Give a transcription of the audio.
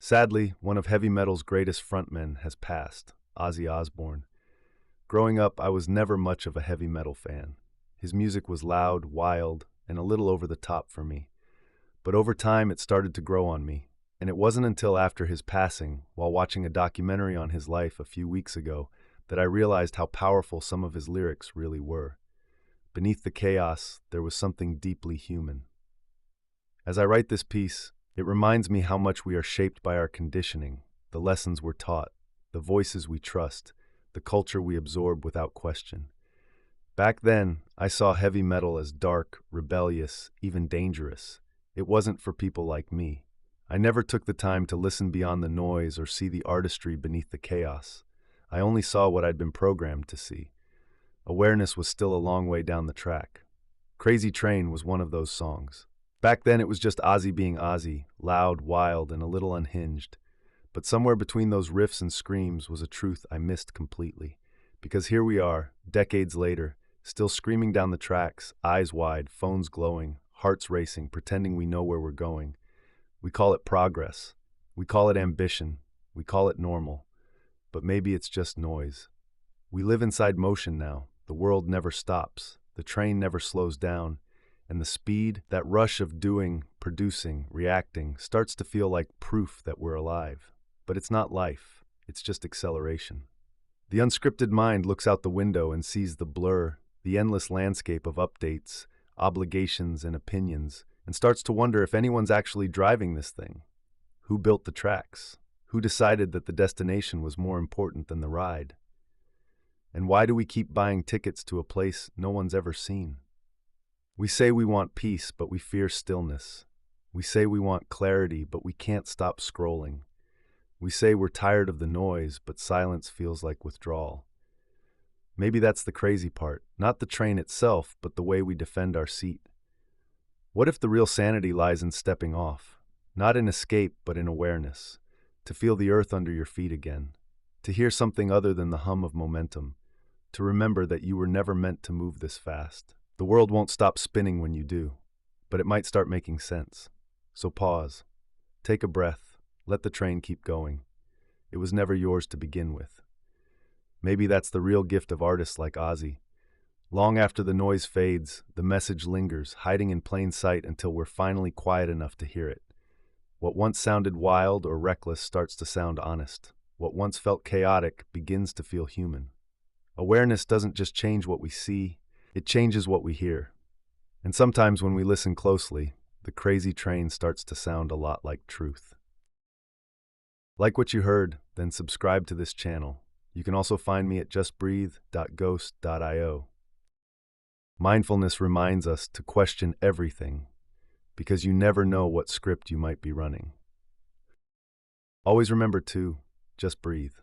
Sadly, one of heavy metal's greatest frontmen has passed, Ozzy Osbourne. Growing up, I was never much of a heavy metal fan. His music was loud, wild, and a little over the top for me. But over time, it started to grow on me, and it wasn't until after his passing, while watching a documentary on his life a few weeks ago, that I realized how powerful some of his lyrics really were. Beneath the chaos, there was something deeply human. As I write this piece, it reminds me how much we are shaped by our conditioning, the lessons we're taught, the voices we trust, the culture we absorb without question. Back then, I saw heavy metal as dark, rebellious, even dangerous. It wasn't for people like me. I never took the time to listen beyond the noise or see the artistry beneath the chaos. I only saw what I'd been programmed to see. Awareness was still a long way down the track. Crazy Train was one of those songs. Back then it was just Ozzy being Ozzy, loud, wild, and a little unhinged. But somewhere between those riffs and screams was a truth I missed completely. Because here we are, decades later, still screaming down the tracks, eyes wide, phones glowing, hearts racing, pretending we know where we're going. We call it progress. We call it ambition. We call it normal. But maybe it's just noise. We live inside motion now. The world never stops. The train never slows down. And the speed, that rush of doing, producing, reacting, starts to feel like proof that we're alive. But it's not life. It's just acceleration. The unscripted mind looks out the window and sees the blur, the endless landscape of updates, obligations, and opinions, and starts to wonder if anyone's actually driving this thing. Who built the tracks? Who decided that the destination was more important than the ride? And why do we keep buying tickets to a place no one's ever seen? We say we want peace, but we fear stillness. We say we want clarity, but we can't stop scrolling. We say we're tired of the noise, but silence feels like withdrawal. Maybe that's the crazy part, not the train itself, but the way we defend our seat. What if the real sanity lies in stepping off? Not in escape, but in awareness. To feel the earth under your feet again. To hear something other than the hum of momentum. To remember that you were never meant to move this fast. The world won't stop spinning when you do, but it might start making sense. So pause. Take a breath. Let the train keep going. It was never yours to begin with. Maybe that's the real gift of artists like Ozzy. Long after the noise fades, the message lingers, hiding in plain sight until we're finally quiet enough to hear it. What once sounded wild or reckless starts to sound honest. What once felt chaotic begins to feel human. Awareness doesn't just change what we see, it changes what we hear. And sometimes when we listen closely, the crazy train starts to sound a lot like truth. Like what you heard, then subscribe to this channel. You can also find me at justbreathe.ghost.io. Mindfulness reminds us to question everything, because you never know what script you might be running. Always remember to just breathe.